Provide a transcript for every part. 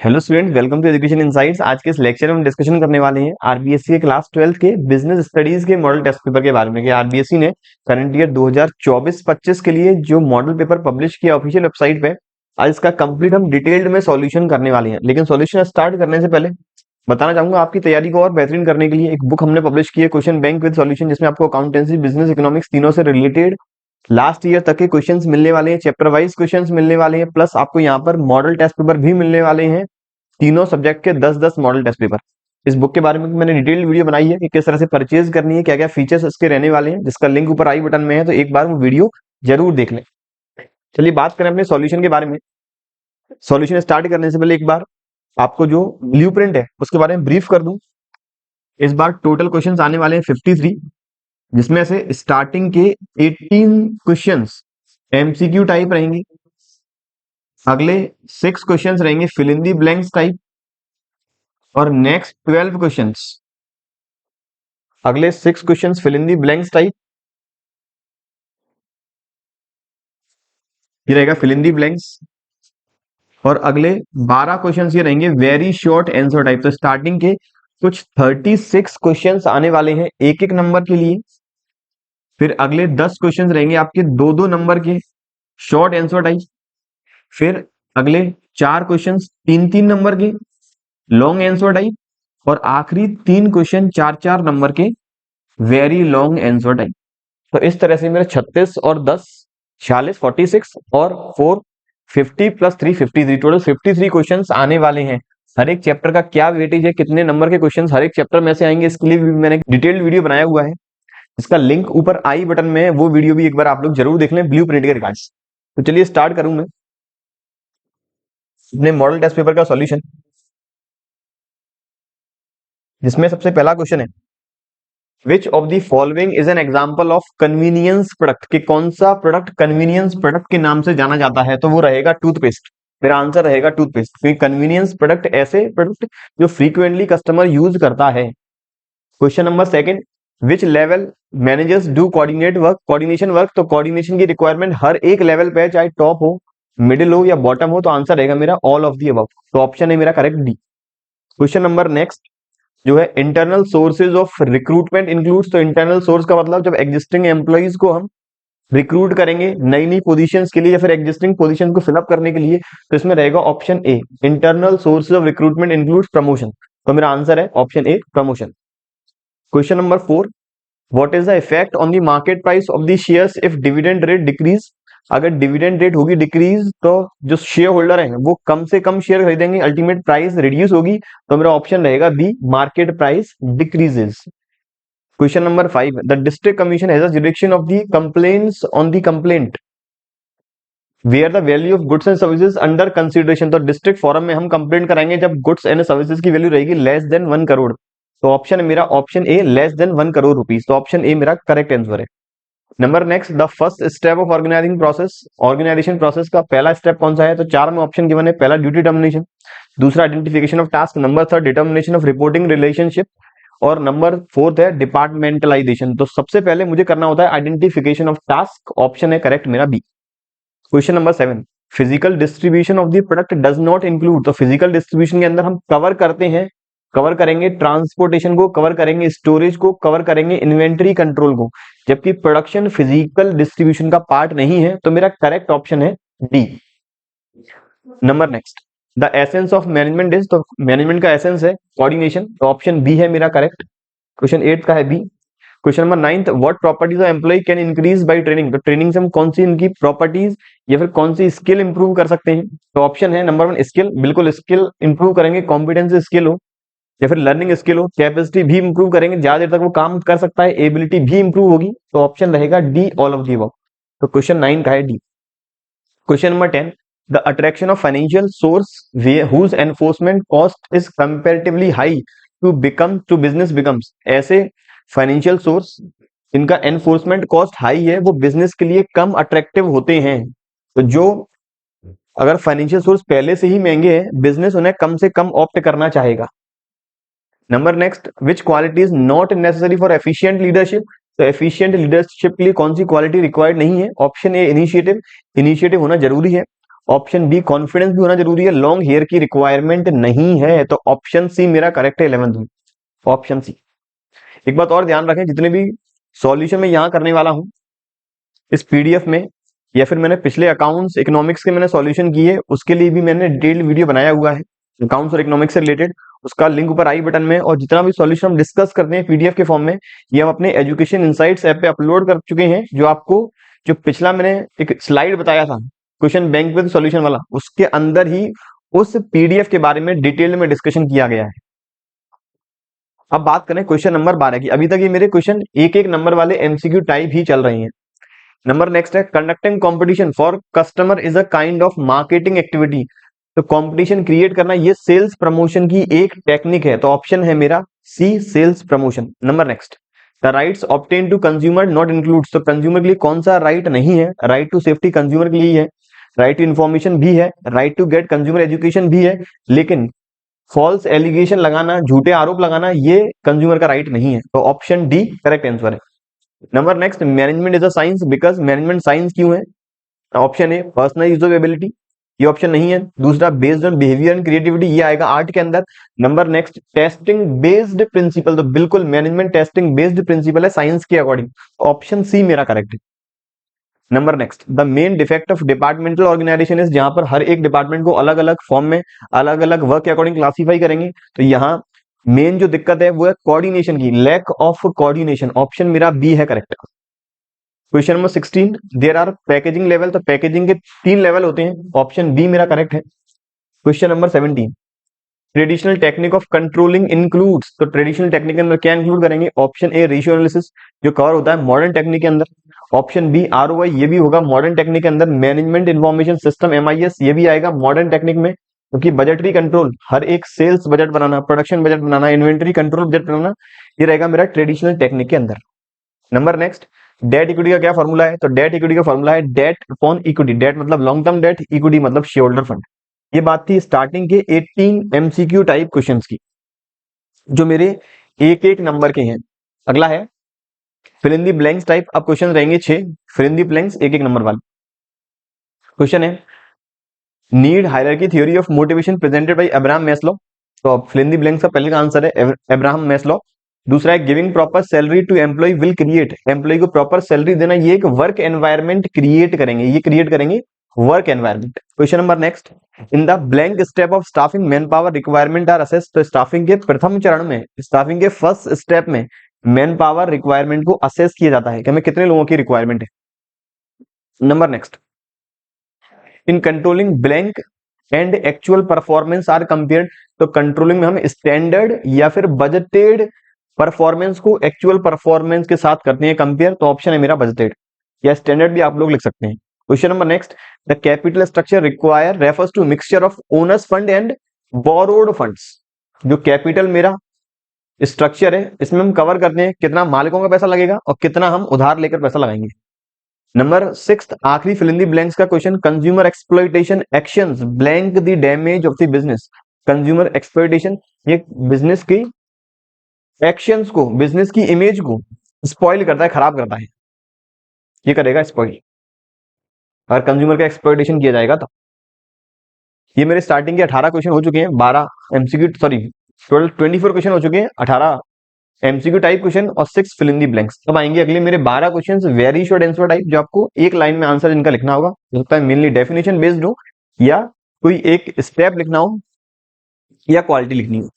Hello student, welcome to Education Insights. आज के इस लेक्चर में हम डिस्कशन करने वाले हैं आरबीएससी के क्लास 12 के बिजनेस स्टडीज के मॉडल टेस्ट पेपर के बारे में कि आरबीएससी ने करंट ईयर 2024-25 के लिए जो मॉडल पेपर पब्लिश किया ऑफिशियल वेबसाइट पे, आज इसका कंप्लीट हम डिटेल्ड में सॉल्यूशन करने वाले हैं। लेकिन सॉल्यूशन स्टार्ट करने से पहले बताना चाहूंगा, आपकी तैयारी को और बेहतरीन करने के लिए एक बुक हमने पब्लिश की है, क्वेश्चन बैंक विद सॉल्यूशन, जिसमें आपको अकाउंटेंसी, बिजनेस, इकोनॉमिक्स तीनों से रिलेटेड लास्ट ईयर तक के क्वेश्चंस मिलने वाले हैं, चैप्टर वाइज क्वेश्चंस मिलने वाले हैं, प्लस आपको यहाँ पर मॉडल टेस्ट पेपर भी मिलने वाले हैं, तीनों सब्जेक्ट के 10-10 मॉडल टेस्ट पेपर। इस बुक के बारे में मैंने डिटेल्ड वीडियो बनाई है कि किस तरह से परचेज करनी है, क्या क्या फीचर्स इसके रहने वाले हैं, जिसका लिंक ऊपर आई बटन में है, तो एक बार वो वीडियो जरूर देख लें। चलिए बात करें अपने सॉल्यूशन के बारे में। सॉल्यूशन स्टार्ट करने से पहले एक बार आपको जो ब्लूप्रिंट है उसके बारे में ब्रीफ कर दूं। इस बार टोटल क्वेश्चंस आने वाले हैं 53, जिसमें से स्टार्टिंग के 18 क्वेश्चंस एमसीक्यू टाइप रहेंगे, अगले 6 क्वेश्चंस रहेंगे fill in the blanks type, और नेक्स्ट 12 क्वेश्चंस, अगले 6 questions fill in the blanks type, ये रहेगा फिल इन दी ब्लैंक्स, और अगले 12 क्वेश्चंस ये रहेंगे वेरी शॉर्ट आंसर टाइप। तो स्टार्टिंग के कुछ 36 क्वेश्चंस आने वाले हैं एक एक नंबर के लिए, फिर अगले 10 क्वेश्चंस रहेंगे आपके 2-2 नंबर के शॉर्ट आंसर टाइप, फिर अगले 4 क्वेश्चंस 3-3 नंबर के लॉन्ग आंसर टाइप, और आखिरी 3 क्वेश्चन 4-4 नंबर के वेरी लॉन्ग आंसर टाइप। तो इस तरह से मेरे 36 और 10 46 46 और 4 50 प्लस 3 53, टोटल 53 क्वेश्चंस आने वाले हैं। हर एक चैप्टर का क्या वेटेज है, कितने नंबर के क्वेश्चंस हर एक चैप्टर में से आएंगे, इसके लिए भी मैंने डिटेल्ड वीडियो बनाया हुआ है, इसका लिंक ऊपर आई बटन में है, वो वीडियो भी एक बार आप लोग जरूर देख लें ब्लू प्रिंट के रिगार्ड्स। तो चलिए स्टार्ट करूं मैं अपने मॉडल टेस्ट पेपर का सॉल्यूशन, जिसमें सबसे पहला क्वेश्चन है which of the following is an example of convenience product, कि कौन सा प्रोडक्ट कन्वीनियंस प्रोडक्ट के नाम से जाना जाता है, तो वो रहेगा टूथपेस्ट। मेरा आंसर रहेगा टूथपेस्ट, क्योंकि कन्वीनियंस प्रोडक्ट ऐसे प्रोडक्ट जो फ्रीक्वेंटली कस्टमर यूज करता है। Question number second, which level managers do coordinate work, coordination work, तो कोऑर्डिनेशन की रिक्वायरमेंट हर एक लेवल पे है, चाहे टॉप हो, मिडिल हो या बॉटम हो, तो आंसर रहेगा मेरा ऑल ऑफ दी अबव। तो ऑप्शन है मेरा correct D. Question number next जो है internal sources of recruitment includes, तो इंटरनल सोर्स का मतलब जब एग्जिस्टिंग एम्प्लॉइज को हम रिक्रूट करेंगे नई नई पोजीशंस के लिए या फिर एग्जिस्टिंग पोजीशन को फिलअप करने के लिए, तो इसमें रहेगा option A, internal sources of recruitment includes promotion. तो मेरा आंसर है option A, promotion. Question number 4, what is the effect on the market price of the shares if dividend rate decrease, अगर डिविडेंड रेट होगी decrease तो जो shareholder है वो कम से कम शेयर खरीदेंगे, अल्टीमेट प्राइस रिड्यूस होगी, तो मेरा ऑप्शन रहेगा B, market price decreases. Question number 5, the district commission has a jurisdiction of the complaints on the complaint where the value of goods and services under consideration, तो district forum में हम complaint कराएंगे जब goods and services की value रहेगी less than 1 crore. तो option है मेरा option A, less than 1 crore rupees. तो ऑप्शन ए मेरा करेक्ट आंसर है। Number next, the first step of organizing process, organization process का पहला स्टेप कौन सा है, तो 4 में ऑप्शन गिवन है। पहला ड्यूटी टर्मिनेशन, दूसरा identification of task, number 3 determination of reporting relationship, और नंबर 4 है डिपार्टमेंटलाइजेशन। तो सबसे पहले मुझे करना होता है आइडेंटिफिकेशन ऑफ टास्क, ऑप्शन है करेक्ट मेरा B. Question number 7, physical distribution of the product does not include, तो फिजिकल डिस्ट्रीब्यूशन के अंदर हम कवर करते हैं, कवर करेंगे ट्रांसपोर्टेशन को, कवर करेंगे स्टोरेज को, कवर करेंगे इन्वेंटरी कंट्रोल को, जबकि प्रोडक्शन फिजिकल डिस्ट्रीब्यूशन का पार्ट नहीं है, तो मेरा करेक्ट ऑप्शन है D. Number next, the essence of management is, तो मैनेजमेंट का एसेंस है कोऑर्डिनेशन, तो ऑप्शन बी है मेरा करेक्ट। क्वेश्चन 8 का है B. Question number 9, what properties of employ can increase by training, तो ट्रेनिंग से हम कौन सी इनकी प्रॉपर्टीज या फिर कौन सी स्किल इंप्रूव कर सकते हैं, तो ऑप्शन है नंबर 1 स्किल, बिल्कुल स्किल इंप्रूव करेंगे, कॉम्पिटेंस स्किल हो या फिर लर्निंग स्किल हो, कैपेसिटी भी इंप्रूव करेंगे, ज्यादा देर तक वो काम कर सकता है, एबिलिटी भी इंप्रूव होगी, तो ऑप्शन रहेगा D, all of the above. तो क्वेश्चन 9 का है D. Question number 10, the attraction of financial source whose enforcement cost is comparatively high to business becomes, ऐसे फाइनेंशियल सोर्स इनका एनफोर्समेंट कॉस्ट हाई है, वो बिजनेस के लिए कम अट्रैक्टिव होते हैं। तो जो अगर फाइनेंशियल सोर्स पहले से ही महंगे हैं, बिजनेस उन्हें कम से कम ऑप्ट करना चाहेगा। Number next, which quality is not necessary for efficient leadership, तो एफिशिएंट लीडरशिप के लिए कौन सी क्वालिटी रिक्वायर्ड नहीं है, ऑप्शन ए इनिशिएटिव, इनिशिएटिव होना जरूरी है, ऑप्शन बी कॉन्फिडेंस भी होना जरूरी है, लॉन्ग हेयर की रिक्वायरमेंट नहीं है, तो ऑप्शन सी मेरा करेक्ट है 11th में, ऑप्शन सी। एक बात और ध्यान रखें, जितने भी सॉल्यूशन में यहां करने वाला हूं इस पीडीएफ में, या फिर मैंने पिछले अकाउंट्स इकोनॉमिक्स के मैंने सॉल्यूशन किए, उसके लिए भी मैंने डिटेल्ड वीडियो बनाया हुआ है अकाउंट्स और इकोनॉमिक्स से रिलेटेड, उसका लिंक ऊपर आई बटन में। और जितना भी सॉल्यूशन हम डिस्कस करते हैं पीडीएफ के फॉर्म में, ये हम अपने एजुकेशन इनसाइट्स ऐप पे अपलोड कर चुके हैं, जो आपको जो पिछला मैंने एक स्लाइड बताया था क्वेश्चन बैंक विद सॉल्यूशन वाला, उसके अंदर ही उस पीडीएफ के बारे में डिटेल में डिस्कशन किया गया है। अब बात करें क्वेश्चन नंबर 12 की। अभी तक ये मेरे क्वेश्चन एक एक नंबर वाले एमसीक्यू टाइप ही चल रहे हैं। नंबर नेक्स्ट है, conducting competition for customer is a kind of marketing activity. तो कंपटीशन क्रिएट करना ये सेल्स प्रमोशन की एक टेक्निक है, तो ऑप्शन है मेरा C, sales promotion. Number next, the rights obtain to consumer not includes. तो कंज्यूमर के लिए कौन सा राइट नहीं है? राइट टू सेफ्टी कंज्यूमर के लिए है, राइट टू इन्फॉर्मेशन भी है, right to get consumer education भी है, लेकिन फॉल्स एलिगेशन लगाना, झूठे आरोप लगाना, ये कंज्यूमर का राइट नहीं है, तो ऑप्शन डी करेक्ट आंसर है। Number next, management is a science because management science क्यों है? Option A personal use of ability, ये ऑप्शन नहीं है। दूसरा, based on behaviour and creativity, ये आएगा आर्ट के अंदर। Number next, testing based principle, तो बिल्कुल मैनेजमेंट टेस्टिंग बेस्ड प्रिंसिपल है साइंस के अकॉर्डिंग, ऑप्शन सी मेरा करेक्ट है। Number next, the main defect of departmental organization is, जहां पर हर एक डिपार्टमेंट को अलग अलग फॉर्म में अलग अलग वर्क के अकॉर्डिंग क्लासीफाई करेंगे, तो यहाँ मेन जो दिक्कत है वो है कोऑर्डिनेशन की, लैक ऑफ कोऑर्डिनेशन, ऑप्शन मेरा बी है correct. Question number 16, there are packaging level, तो पैकेजिंग के 3 लेवल होते हैं, ऑप्शन बी मेरा करेक्ट है। Question number 17, traditional technique of controlling includes, तो ट्रेडिशनल टेक्निक के अंदर क्या इंक्लूड करेंगे? ऑप्शन ए रेशियो एनालिसिस, जो कवर होता है मॉडर्न टेक्निक के अंदर। ऑप्शन बी आरओआई, ये भी होगा मॉडर्न टेक्निक के अंदर। मैनेजमेंट इन्फॉर्मेशन सिस्टम एमआईएस, ये भी आएगा मॉडर्न टेक्निक में, क्योंकि बजटरी कंट्रोल, हर एक सेल्स बजट बनाना, प्रोडक्शन बजट बनाना, इन्वेंटरी कंट्रोल बजट बनाना, ये रहेगा मेरा ट्रेडिशनल टेक्निक के अंदर। नंबर नेक्स्ट, डेट इक्विटी का क्या फॉर्मूला है? तो डेट इक्विटी का फॉर्मूला है डेट अपॉन इक्विटी, डेट मतलब लॉन्ग टर्म डेट, इक्विटी मतलब शेयर होल्डर फंड। ये बात थी स्टार्टिंग के 18 एमसीक्यू टाइप क्वेश्चंस की, जो मेरे एक एक नंबर के हैं। अगला है fill in the blanks type. अब क्वेश्चन रहेंगे 6 फिल इन द ब्लैंक्स एक एक नंबर वाले। क्वेश्चन है, need hierarchy theory of motivation presented by Abraham Maslow. तो अब फिल इन द ब्लैंक्स का पहले का आंसर है अब्राहम मैस्लो। दूसरा है, giving proper salary to employ will create, employ को प्रॉपर सैलरी देना, ये एक वर्क एनवायरमेंट क्रिएट करेंगे, ये क्रिएट करेंगे work environment. Question number next, in the blank step of staffing man power requirement are assess. तो स्टाफिंग के प्रथम चरण में, स्टाफिंग के फर्स्ट स्टेप में मैन पावर रिक्वायरमेंट को असेस किया जाता है कि हमें कितने लोगों की रिक्वायरमेंट है। Number next, in controlling blank and actual performance are compared. तो कंट्रोलिंग में हम स्टैंडर्ड या फिर बजटेड परफॉर्मेंस को एक्चुअल परफॉर्मेंस के साथ करते हैं कंपेयर, तो ऑप्शन है मेरा बजटेड, या स्टैंडर्ड भी आप लोग लिख सकते हैं। Question number next, the capital structure require refers to mixture of owners fund and borrowed funds. जो कैपिटल मेरा स्ट्रक्चर है, इसमें हम कवर करते हैं कितना मालिकों का पैसा लगेगा और कितना हम उधार लेकर पैसा लगाएंगे। नंबर 6, आखिरी फिल इन द ब्लैंक्स का question, consumer exploitation actions blank the damage of the business. Consumer exploitation, ये बिजनेस की एक्शंस को, बिजनेस की इमेज को स्पॉइल करता है, खराब करता है, ये करेगा स्पॉइल अगर कंज्यूमर का एक्सप्लॉइटेशन किया जाएगा तो। ये मेरे स्टार्टिंग के 18 क्वेश्चन हो चुके हैं, 12 एमसीक्यू, सॉरी टोटल 24 क्वेश्चन हो चुके हैं, 18 एमसीक्यू टाइप क्वेश्चन और 6 फिल इन दी ब्लैंक्स। अब आएंगे अगले मेरे 12 questions very short answer type, जो आपको एक लाइन में आंसर इनका लिखना होगा, हो सकता है मेनली डेफिनेशन बेस्ड हो या कोई एक स्टेप लिखना हो या क्वालिटी लिखनी हो।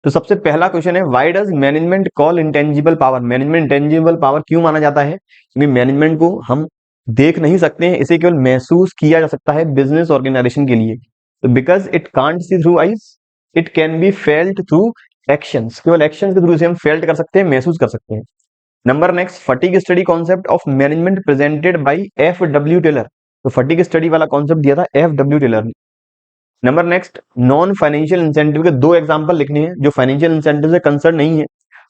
तो सबसे पहला क्वेश्चन है, why does management call intangible power. Management intangible power क्यों माना जाता है? क्योंकि मैनेजमेंट को हम देख नहीं सकते हैं, इसे केवल महसूस किया जा सकता है बिजनेस ऑर्गेनाइजेशन के लिए। तो because it can't see through eyes, it can be felt through actions, केवल एक्शन के थ्रू इसे हम फेल्ट कर सकते हैं, महसूस कर सकते हैं। Number next, fatigue study concept of management presented by F W Taylor. तो फटीग स्टडी वाला कॉन्सेप्ट दिया था एफ डब्ल्यू टेलर ने। Number next, non financial incentive के 2 एग्जांपल लिखने हैं जो फाइनेंशियल इंसेंटिव से कंसर्न नहीं है।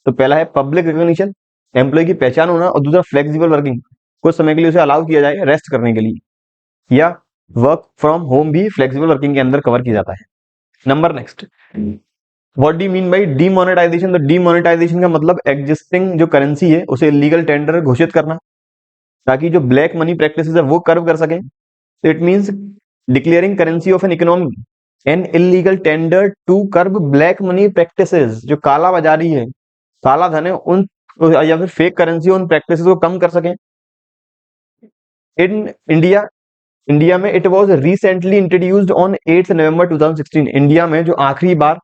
तो पहला है पब्लिक रिकॉग्निशन, एम्प्लॉय की पहचान होना, और दूसरा फ्लेक्सिबल वर्किंग, कुछ समय के लिए उसे अलाउ किया जाए रेस्ट करने के लिए, या वर्क फ्रॉम होम भी फ्लेक्सिबल वर्किंग के अंदर कवर किया जाता है। Number next, what do you mean by demonetization. तो डीमोनेटाइजेशन का मतलब एग्जिस्टिंग जो करेंसी है उसे लीगल टेंडर घोषित करना, ताकि जो ब्लैक मनी प्रैक्टिसेस है वो कर्व कर सके। It means declaring currency of an economy, an illegal tender to curb black money practices, जो काला बाजारी है, काला धन है, उन या फिर फेक करेंसी, उन प्रैक्टिसेस को कम कर सके। इन इंडिया, इंडिया में it was recently introduced on 8 November 2016, India में जो आखिरी बार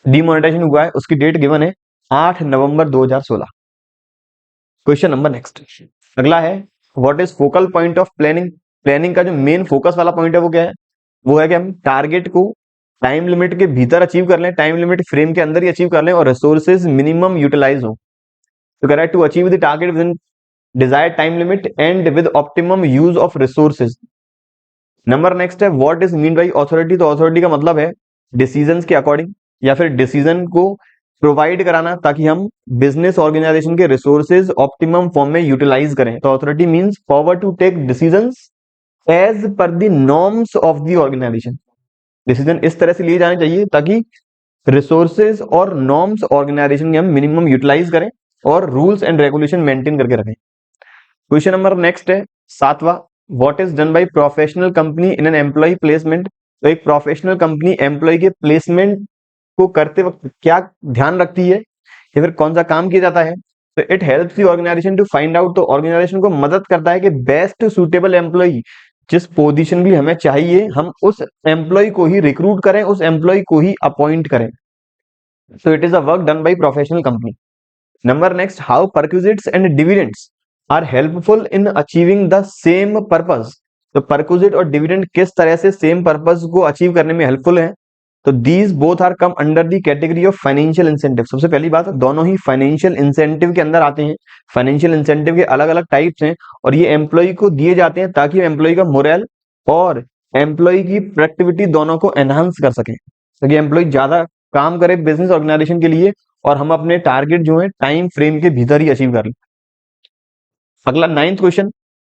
डिमोनेटाइजेशन हुआ है उसकी डेट गिवन है 8 नवंबर 2016। क्वेश्चन नंबर नेक्स्ट, अगला है what is focal point of planning. Planning का जो मेन फोकस वाला पॉइंट है वो क्या है, वो है कि हम टारगेट को टाइम लिमिट के भीतर अचीव कर लें, टाइम लिमिट फ्रेम के अंदर ही अचीव कर लें और रिसोर्सेज मिनिमम यूटिलाइज हो। तो कह रहा है to achieve the target within desired time limit and with optimum use of resources. Number next है what is mean by authority. तो ऑथोरिटी का मतलब है डिसीजंस के अकॉर्डिंग या फिर डिसीजन को प्रोवाइड कराना ताकि हम बिजनेस ऑर्गेनाइजेशन के रिसोर्सेज ऑप्टिमम फॉर्म में यूटिलाइज करें। तो authority means power to take decisions as per the norms of the organization. Decision इस तरह से लिए जाने चाहिए ताकि रिसोर्सेज और नॉर्म्स ऑर्गेनाइजेशन के हम मिनिमम यूटिलाइज करें और रूल्स एंड रेगुलेशन मेंटेन करके रखें। क्वेश्चन नंबर नेक्स्ट है सातवां, what is done by professional company in an employ placement. तो एक प्रोफेशनल कंपनी एम्प्लॉय के प्लेसमेंट को करते वक्त क्या ध्यान रखती है या फिर कौन सा काम किया जाता है। तो it helps the organization to find out, तो ऑर्गेनाइजेशन को मदद करता है कि बेस्ट सुटेबल एम्प्लॉय, जिस पोजीशन भी हमें चाहिए हम उस एम्प्लॉय को ही रिक्रूट करें, उस एम्प्लॉय को ही अपॉइंट करें। So it is a work done by professional company. Number next, how perquisites and dividends are helpful in achieving the same purpose. तो परक्विजिट और डिविडेंड किस तरह से सेम पर्पस को अचीव करने में हेल्पफुल है। तो these both are come under the category of financial incentive. सबसे पहली बात, दोनों ही फाइनेंशियल इंसेंटिव के अंदर आते हैं। फाइनेंशियल इंसेंटिव के अलग अलग टाइप्स हैं और ये एम्प्लॉय को दिए जाते हैं ताकि एम्प्लॉय का मोरल और एम्प्लॉय की प्रोडक्टिविटी दोनों को एनहांस कर सकें, ताकि एम्प्लॉय ज्यादा काम करे बिजनेस ऑर्गेनाइजेशन के लिए और हम अपने टारगेट जो है टाइम फ्रेम के भीतर ही अचीव कर लें। अगला 9th question,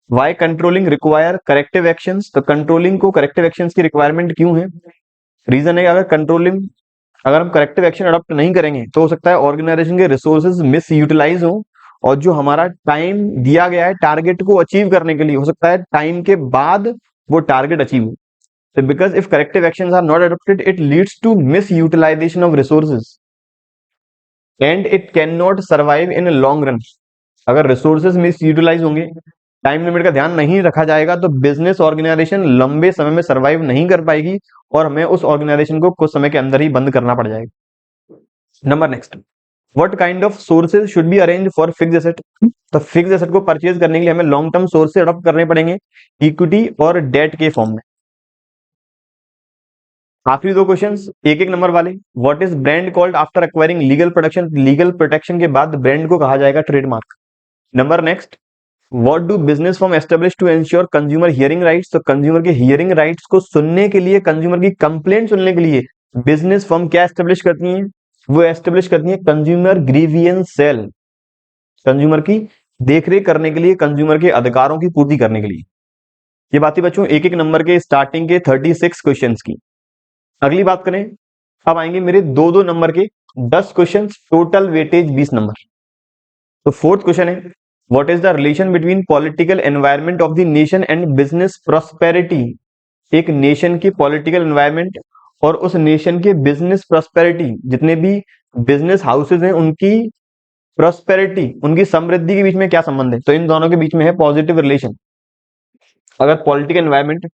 why controlling require corrective actions. तो कंट्रोलिंग को करेक्टिव एक्शंस की रिक्वायरमेंट क्यों है। रीजन है अगर हम करेक्टिव एक्शन अडॉप्ट नहीं करेंगे तो हो सकता है ऑर्गेनाइजेशन के रिसोर्सेज मिस यूटिलाइज हो और जो हमारा टाइम दिया गया है टारगेट को अचीव करने के लिए, हो सकता है टाइम के बाद वो टारगेट अचीव हो। So because if corrective actions are not adopted, it leads to misutilization of resources and it cannot survive in a long run. अगर रिसोर्सेज मिस यूटिलाइज होंगे, टाइम लिमिट का ध्यान नहीं रखा जाएगा तो बिजनेस ऑर्गेनाइजेशन लंबे समय में सर्वाइव नहीं कर पाएगी और हमें उस ऑर्गेनाइजेशन को कुछ समय के अंदर ही बंद करना पड़ जाएगा। Number next, what kind of sources should be arrange for fixed asset. तो फिक्स्ड एसेट को परचेज करने के लिए हमें लॉन्ग टर्म सोर्सेज अडॉप्ट करने पड़ेंगे, इक्विटी और डेट के फॉर्म में। आखिरी दो क्वेश्चंस एक एक नंबर वाले, what is brand called after acquiring legal protection. Legal protection के बाद ब्रांड को कहा जाएगा trademark. Number next, what do business firm establish to ensure consumer hearing rights. तो कंज्यूमर के हियरिंग राइट्स को सुनने के लिए, कंज्यूमर की कंप्लेंट सुनने के लिए बिजनेस फर्म क्या एस्टेब्लिश करती है, वो एस्टेब्लिश करती है कंज्यूमर ग्रीवियंस सेल, कंज्यूमर की देखरेख करने के लिए, कंज्यूमर के अधिकारों की पूर्ति करने के लिए। ये बातें बच्चों एक एक नंबर के स्टार्टिंग के 36 क्वेश्चंस की। अगली बात करें, अब आएंगे मेरे दो दो नंबर के 10 क्वेश्चंस, टोटल वेटेज 20 नंबर। तो फोर्थ क्वेश्चन है, what is the relation between political environment of the nation and business prosperity. एक नेशन की पॉलिटिकल एनवायरनमेंट और उस नेशन के बिजनेस प्रॉस्पेरिटी, जितने भी बिजनेस हाउसेज हैं उनकी प्रॉस्पेरिटी, उनकी समृद्धि के बीच में क्या संबंध है। तो इन दोनों के बीच में है पॉजिटिव रिलेशन। अगर पॉलिटिकल एनवायरनमेंट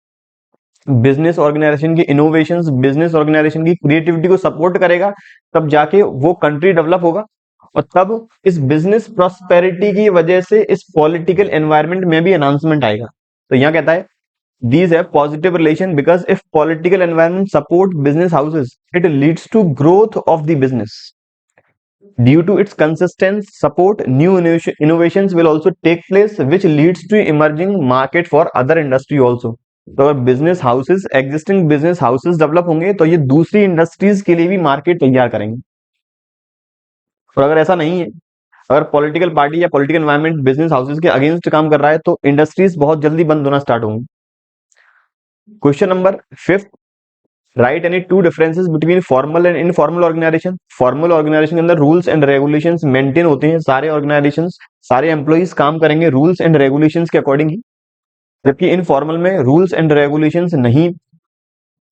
बिजनेस ऑर्गेनाइजेशन की इनोवेशंस, बिजनेस ऑर्गेनाइजेशन की क्रिएटिविटी को सपोर्ट करेगा, तब जाके वो कंट्री डेवलप होगा और तब इस बिजनेस प्रॉस्पेरिटी की वजह से इस पॉलिटिकल एनवायरनमेंट में भी एनहांसमेंट आएगा। तो यहां कहता है these have positive relation because if political environment support business houses, it leads to growth of the business. Due to its consistent support, new innovations will also take place, which leads to emerging market for other industry also. तो अगर business houses, existing business houses develop होंगे तो ये दूसरी industries के लिए भी market तैयार करेंगे। और अगर ऐसा नहीं है, अगर पॉलिटिकल पार्टी या पॉलिटिकल एनवायरनमेंट बिजनेस हाउसेस के अगेंस्ट काम कर रहा है तो इंडस्ट्रीज बहुत जल्दी बंद होना स्टार्ट होंगी। Question number 5, write any two differences between formal and informal organization. Formal organization के अंदर रूल्स एंड रेगुलेशंस मेंटेन होते हैं, सारे ऑर्गेनाइजेशंस, सारे एम्प्लॉइज काम करेंगे रूल्स एंड रेगुलेशंस के अकॉर्डिंग ही। जबकि इनफॉर्मल में रूल्स एंड रेगुलेशंस नहीं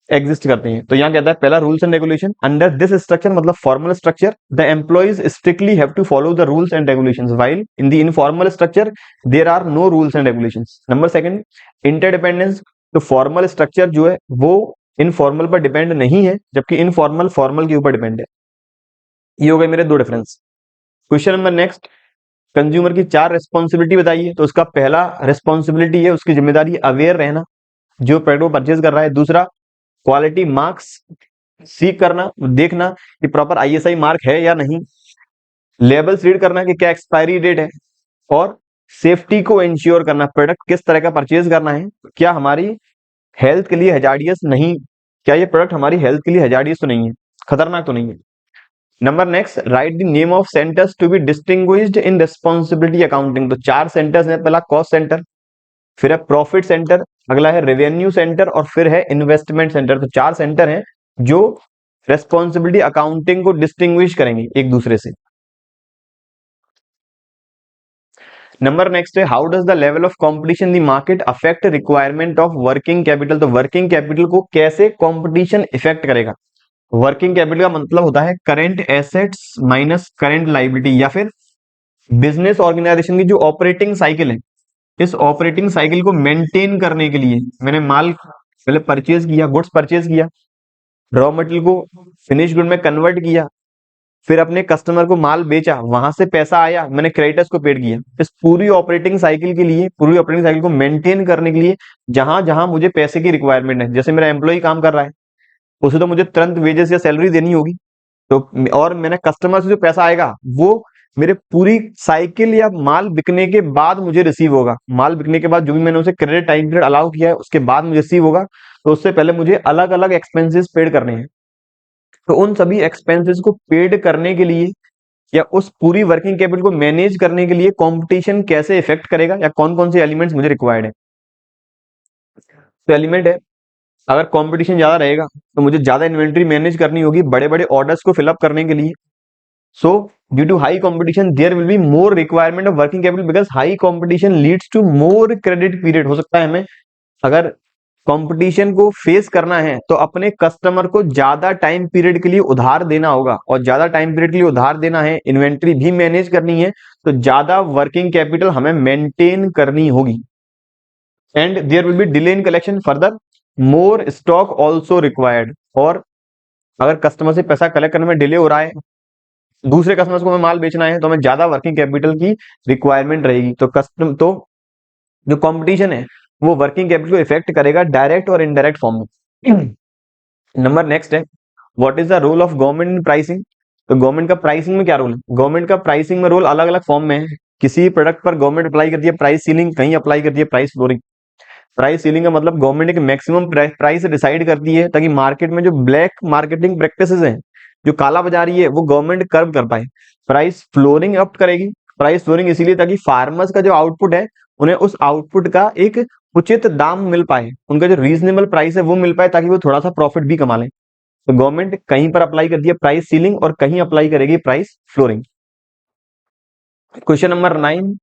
एग्जिस्ट करते हैं। तो यहाँ कहता है पहला rules and regulation, under this structure मतलब formal structure the employees strictly have to follow the rules and regulations, while in the informal structure there are no rules and regulations. Number second, interdependence, तो formal structure जो है वो informal पर depend नहीं है, जबकि informal formal के ऊपर डिपेंड है। ये हो गए मेरे दो difference. Question number next, consumer की 4 रिस्पॉन्सिबिलिटी बताइए। तो उसका पहला रिस्पॉन्सिबिलिटी है, उसकी जिम्मेदारी अवेयर रहना जो प्रोडक्ट को परचेज कर रहा है। दूसरा, क्वालिटी मार्क्स सीख करना, देखना कि प्रॉपर आईएसआई मार्क है या नहीं। लेबल्स रीड करना कि क्या एक्सपायरी डेट है। और सेफ्टी को इंश्योर करना, प्रोडक्ट किस तरह का परचेज करना है, क्या हमारी हेल्थ के लिए हैजार्डियस नहीं, क्या ये प्रोडक्ट हमारी हेल्थ के लिए हैजार्डियस तो नहीं है, खतरनाक तो नहीं है। Number next, write the name of centres to be distinguished in responsibility accounting. तो 4 सेंटर्स हैं, पहला कॉस्ट सेंटर, फिर है प्रॉफिट सेंटर, अगला है रेवेन्यू सेंटर और फिर है इन्वेस्टमेंट सेंटर। तो 4 सेंटर हैं जो रेस्पॉन्सिबिलिटी अकाउंटिंग को डिस्टिंग्विश करेंगे एक दूसरे से। नंबर नेक्स्ट है, how does the level of competition the market affect requirement of working capital. तो वर्किंग कैपिटल को कैसे कंपटीशन इफेक्ट करेगा। वर्किंग कैपिटल का मतलब होता है current assets minus current liability, या फिर बिजनेस ऑर्गेनाइजेशन की जो ऑपरेटिंग साइकिल है, इस ऑपरेटिंग साइकिल को मेंटेन करने के लिए मैंने माल पहले परचेज किया, गुड्स परचेज किया, रॉ मटेरियल को फिनिश गुड में कन्वर्ट किया, फिर अपने कस्टमर को माल बेचा, वहां से पैसा आया, मैंने क्रेडिटर्स को पेड किया। इस पूरी ऑपरेटिंग साइकिल के लिए, पूरी ऑपरेटिंग साइकिल को मेंटेन करने के लिए जहां जहां मुझे पैसे की रिक्वायरमेंट है, जैसे मेरा एम्प्लॉय काम कर रहा है उसे तो मुझे तुरंत वेजेस या सैलरी देनी होगी, तो और मैंने कस्टमर से जो पैसा आएगा वो मेरे पूरी साइकिल या माल बिकने के बाद मुझे रिसीव होगा। माल बिकने के बाद जो भी मैंने उसे क्रेडिट टाइम पीरियड अलाउ किया है उसके बाद मुझे रिसीव होगा। तो उससे पहले मुझे अलग अलग एक्सपेंसेस पेड करने हैं। तो उन सभी एक्सपेंसेस को पेड करने के लिए या उस पूरी वर्किंग कैपिटल को मैनेज करने के लिए कंपटीशन कैसे इफेक्ट करेगा या कौन कौन से एलिमेंट्स मुझे रिक्वायर्ड है। तो एलिमेंट है, अगर कंपटीशन ज्यादा रहेगा तो मुझे ज्यादा इन्वेंट्री मैनेज करनी होगी बड़े बड़े ऑर्डर्स को फिलअप करने के लिए। So due to high competition there will be more requirement of working capital because high competition leads to more credit period. हो सकता है हमें अगर कंपटीशन को फेस करना है तो अपने कस्टमर को ज्यादा टाइम पीरियड के लिए उधार देना होगा, और ज्यादा टाइम पीरियड के लिए उधार देना है, इन्वेंट्री भी मैनेज करनी है, तो ज्यादा वर्किंग कैपिटल हमें मेंटेन करनी होगी। And there will be delay in collection further, more stock also required. और अगर कस्टमर से पैसा कलेक्ट करने में डिले हो रहा है, दूसरे कस्टमर्स को हमें माल बेचना है, तो हमें ज्यादा वर्किंग कैपिटल की रिक्वायरमेंट रहेगी। तो जो कंपटीशन है वो वर्किंग कैपिटल को इफेक्ट करेगा डायरेक्ट और इनडायरेक्ट फॉर्म में। नंबर नेक्स्ट है, what is the role of government in pricing. तो गवर्नमेंट का प्राइसिंग में क्या रोल है। गवर्नमेंट का प्राइसिंग में रोल अलग अलग फॉर्म में है। किसी प्रोडक्ट पर गवर्नमेंट अप्लाई करती है प्राइस सीलिंग, कहीं अप्लाई करती है प्राइस फ्लोरिंग। प्राइस सीलिंग का मतलब गवर्नमेंट एक मैक्सिमम प्राइस डिसाइड करती है ताकि मार्केट में जो ब्लैक मार्केटिंग प्रैक्टिसेस हैं, जो काला बाजारी है, वो गवर्नमेंट कर्व कर पाए। प्राइस फ्लोरिंग अप करेगी। प्राइस फ्लोरिंग इसीलिए ताकि फार्मर्स का जो आउटपुट है उन्हें उस आउटपुट का एक उचित दाम मिल पाए, उनका जो रीजनेबल प्राइस है वो मिल पाए ताकि वो थोड़ा सा प्रॉफिट भी कमा लें। तो गवर्नमेंट कहीं पर अप्लाई करती है प्राइस सीलिंग और कहीं अप्लाई करेगी price flooring. Question number 9,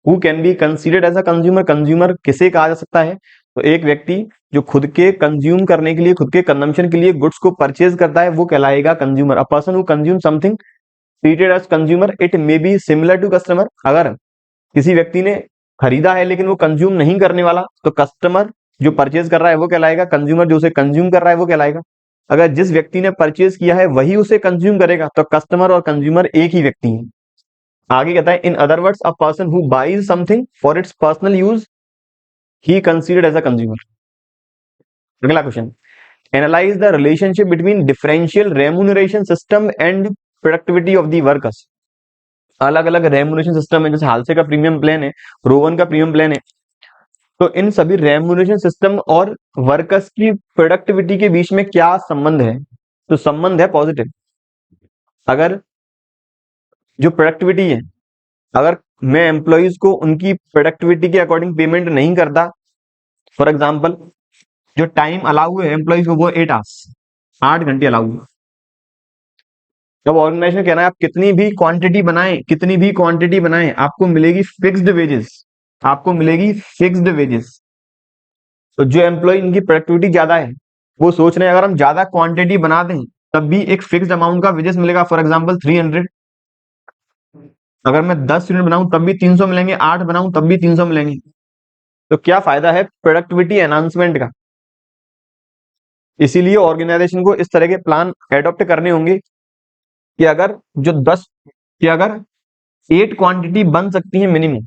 who can be considered as a consumer. Consumer किसे कहा जा सकता है। तो एक व्यक्ति जो खुद के कंज्यूम करने के लिए, खुद के कंजम्पशन के लिए गुड्स को परचेज करता है वो कहलाएगा consumer. A person who consume something treated as consumer, it may be similar to customer. अगर किसी व्यक्ति ने खरीदा है लेकिन वो कंज्यूम नहीं करने वाला, तो कस्टमर जो परचेज कर रहा है वो कहलाएगा, कंज्यूमर जो उसे कंज्यूम कर रहा है वो कहलाएगा। अगर जिस व्यक्ति ने परचेज किया है वही उसे कंज्यूम करेगा, तो कस्टमर और कंज्यूमर एक ही व्यक्ति है। आगे कहता है, in other words a person who buys something for its personal use he considered as a consumer. अगला question, analyse the relationship between differential remuneration system and productivity of the workers. अलग अलग remuneration system है, जैसे Halsey का premium plan है, Rowan का premium plan है। तो इन सभी रेम्यूनरेशन सिस्टम और वर्कर्स की प्रोडक्टिविटी के बीच में क्या संबंध है। तो संबंध है पॉजिटिव। अगर जो प्रोडक्टिविटी है, अगर मैं एम्प्लॉइज को उनकी प्रोडक्टिविटी के अकॉर्डिंग पेमेंट नहीं करता, फॉर एग्जाम्पल जो टाइम अलाउ है एम्प्लॉइज को वो 8 आवर्स, 8 घंटे अलाउ है। जब ऑर्गेनाइजेशन कहना है आप कितनी भी क्वांटिटी बनाएं, कितनी भी क्वांटिटी बनाएं, आपको मिलेगी फिक्स्ड वेजेस, आपको मिलेगी फिक्स्ड वेजेस। तो जो एम्प्लॉय इनकी प्रोडक्टिविटी ज्यादा है वो सोच रहे हैं अगर हम ज्यादा क्वांटिटी बना दें तब भी एक फिक्स्ड अमाउंट का वेजेस मिलेगा, फॉर एग्जांपल 300। अगर मैं 10 यूनिट बनाऊं तब भी 300 मिलेंगे, 8 बनाऊं तब भी 300 मिलेंगे। तो क्या फायदा है प्रोडक्टिविटी एनहांसमेंट का। इसीलिए ऑर्गेनाइजेशन को इस तरह के प्लान एडॉप्ट करने होंगे कि अगर जो 10 कि अगर 8 क्वांटिटी बन सकती है मिनिमम,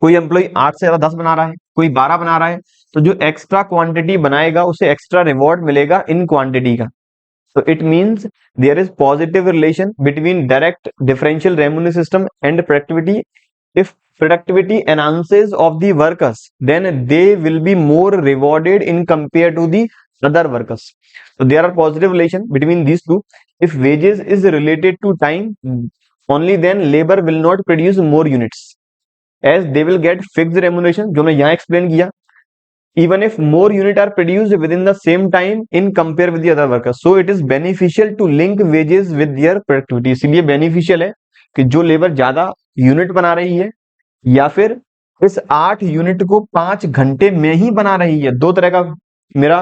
कोई एम्प्लॉय 8 से ज्यादा 10 बना रहा है, कोई 12 बना रहा है, तो जो एक्स्ट्रा क्वांटिटी बनाएगा उसे एक्स्ट्रा रिवॉर्ड मिलेगा इन क्वांटिटी का। So it means there is positive relation between direct differential remuneration system and productivity. If productivity enhances of the workers, then they will be more rewarded in compared to the other workers. So there are positive relation between these two. If wages is related to time, only then labor will not produce more units, as they will get fixed remuneration, जो मैं यहाँ explain किया. Even if more unit are produced within the same time in compare with the other workers, so it is beneficial to link wages with their productivity. इसलिए beneficial है कि जो labour ज्यादा unit बना रही है या फिर इस 8 यूनिट को 5 घंटे में ही बना रही है। दो तरह का मेरा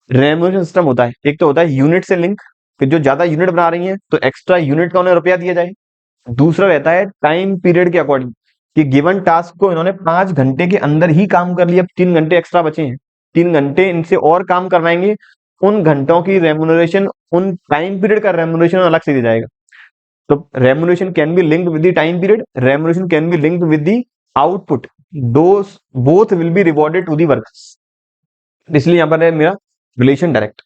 रेम्यूनरेशन सिस्टम होता है, एक तो होता है यूनिट से लिंक कि जो ज्यादा यूनिट बना रही है तो एक्स्ट्रा यूनिट का उन्हें रुपया दिया जाए। दूसरा रहता है टाइम पीरियड के अकॉर्डिंग कि गिवन टास्क को इन्होंने 5 घंटे के अंदर ही काम कर लिया, 3 घंटे एक्स्ट्रा बचे हैं, 3 घंटे इनसे और काम करवाएंगे, उन घंटों की रेम्यूनरेशन, उन टाइम पीरियड का रेम्यूनरेशन अलग से दिया जाएगा। तो remuneration can be linked with the time period, remuneration can be linked with the output, those both will be rewarded to the workers. इसलिए यहां पर है मेरा रिलेशन डायरेक्ट।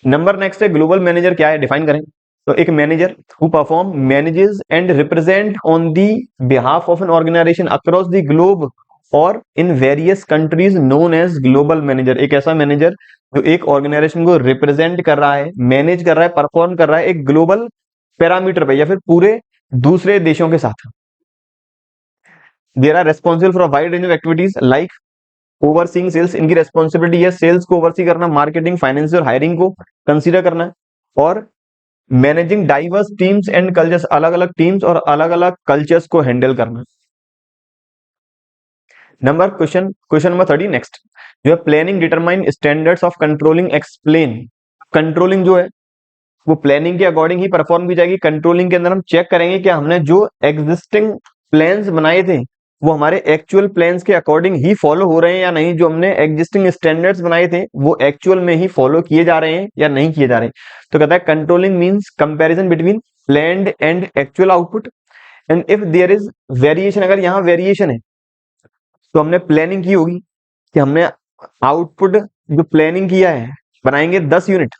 नंबर नेक्स्ट है ग्लोबल मैनेजर क्या है, डिफाइन करें। तो एक manager who perform manages and represent on the behalf of an organisation across the globe और in various countries known as global manager. एक ऐसा मैनेजर जो एक ऑर्गेनाइजेशन को रिप्रेजेंट कर रहा है, मैनेज कर रहा है, परफॉर्म कर रहा है एक ग्लोबल पैरामीटर पे या फिर पूरे दूसरे देशों के साथ। There are responsible for wide range of activities like overseeing sales, इनकी रेस्पॉन्सिबिलिटी है सेल्स को ओवरसी करना, मार्केटिंग, फाइनेंस और हायरिंग को कंसीडर करना है, और managing diverse teams and cultures, अलग अलग टीम्स और अलग अलग कल्चर्स को हैंडल करना। क्वेश्चन नंबर 30 नेक्स्ट जो है planning determine standards of controlling explain. Controlling जो है वो प्लानिंग के अकॉर्डिंग ही परफॉर्म की जाएगी। कंट्रोलिंग के अंदर हम चेक करेंगे कि हमने जो एग्जिस्टिंग प्लान्स बनाए थे वो हमारे एक्चुअल प्लान्स के अकॉर्डिंग ही फॉलो हो रहे हैं या नहीं, जो हमने एग्जिस्टिंग स्टैंडर्ड्स बनाए थे वो एक्चुअल में ही फॉलो किए जा रहे हैं या नहीं किए जा रहे हैं। तो कहता है controlling means comparison between planned and actual output, and if there is variation, अगर यहाँ वेरिएशन है तो हमने प्लानिंग की होगी कि हमने आउटपुट जो प्लानिंग किया है बनाएंगे 10 यूनिट